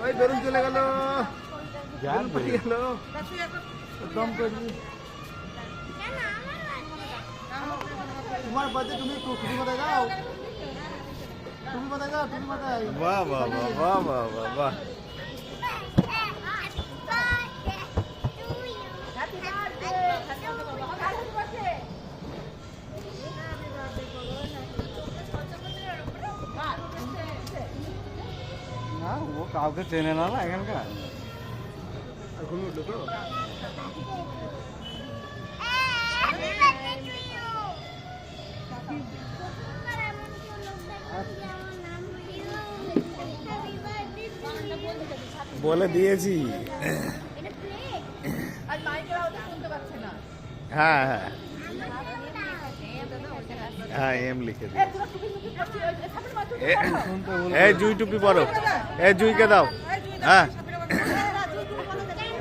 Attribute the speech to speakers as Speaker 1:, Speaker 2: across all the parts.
Speaker 1: ওই বেলুন চলে গেল, বেলুন পড়ে গেল, দম করবি। তোমার বাদে তুমি টুপি মাথায় দাও, টুপি মাথায় দাও, টুপি মাথায়। বাহ বাহ বাহ বাহ বাহ বাহ বাহ।
Speaker 2: না ও কাউকে চেনে না, না এখানকার।
Speaker 1: এখন উঠলো তো বলে দিয়েছি। হ্যাঁ হ্যাঁ হ্যাঁ এম লিখে দিই। এই জুই টুপি পরো, এই জুইকে দাও। হ্যাঁ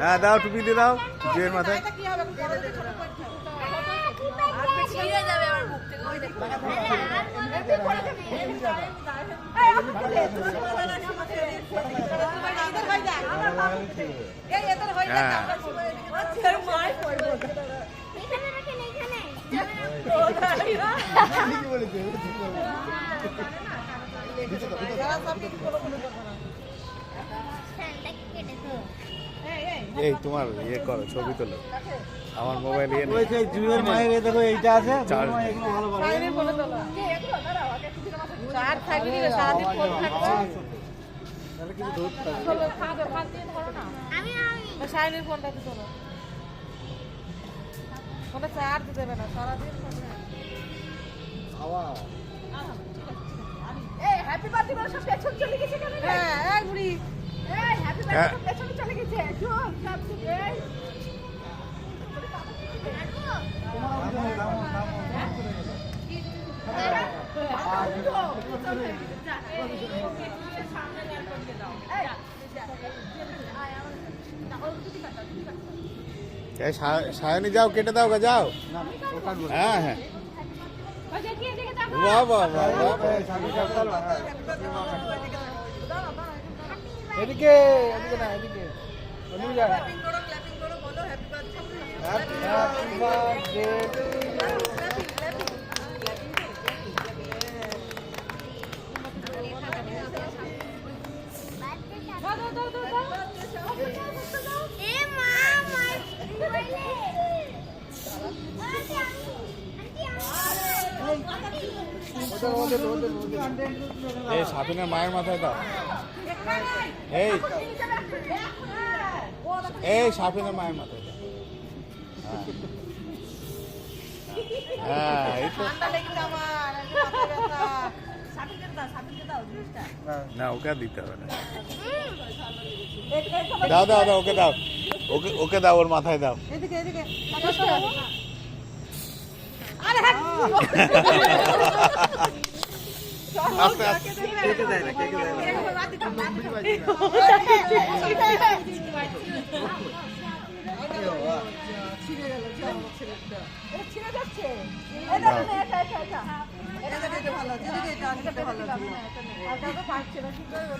Speaker 1: হ্যাঁ দাও, টুপি দিয়ে দাও জুইয়ের মাথায়। এই তোমার ইয়ে করো, ছবি তোলো। আমার মোবাইল ইয়ে নেই।
Speaker 2: জুয়ের মায়ের দেখো এইটা আছে,
Speaker 1: চার্জ
Speaker 2: ভালো ভালো। তাহলে কিছু ধরতে
Speaker 3: শাইনের ফোনটাতে তোলো, ফোনে চার্জ দেবে না সারাদিন। হ্যাপি বার্থডে বলে সব পেছন চলে গেছে কেন? হ্যাঁ এই বুড়ি, এই হ্যাপি বার্থডে পেছন চলে গেছে। চল সব ঠিক এই
Speaker 1: সায়নি যাও, কেটে দাও গা, যাও। হ্যাঁ হ্যাঁ বাহ বাহ বাহ বাহ।
Speaker 2: এদিকে, এদিকে না, এদিকে এদিকে যা। হ্যাপি বার্থডে টু
Speaker 1: এই সাবিনের মায়ের মাথায় দাও। এই সাবিনের মায়ের মাথায় দাও। হ্যাঁ এই তো। না ওকে আর দিতে হবে না। দাও দাও দাও, ওকে দাও, ওকে ওকে দাও, ওর মাথায় দাও।
Speaker 3: এদিকে এদিকে
Speaker 1: আস্তে আস্তে, কেটে দেয় না, কেটে দেয় না।
Speaker 3: ছিঁড়ে যাচ্ছে।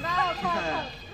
Speaker 3: ভালো, ভালো।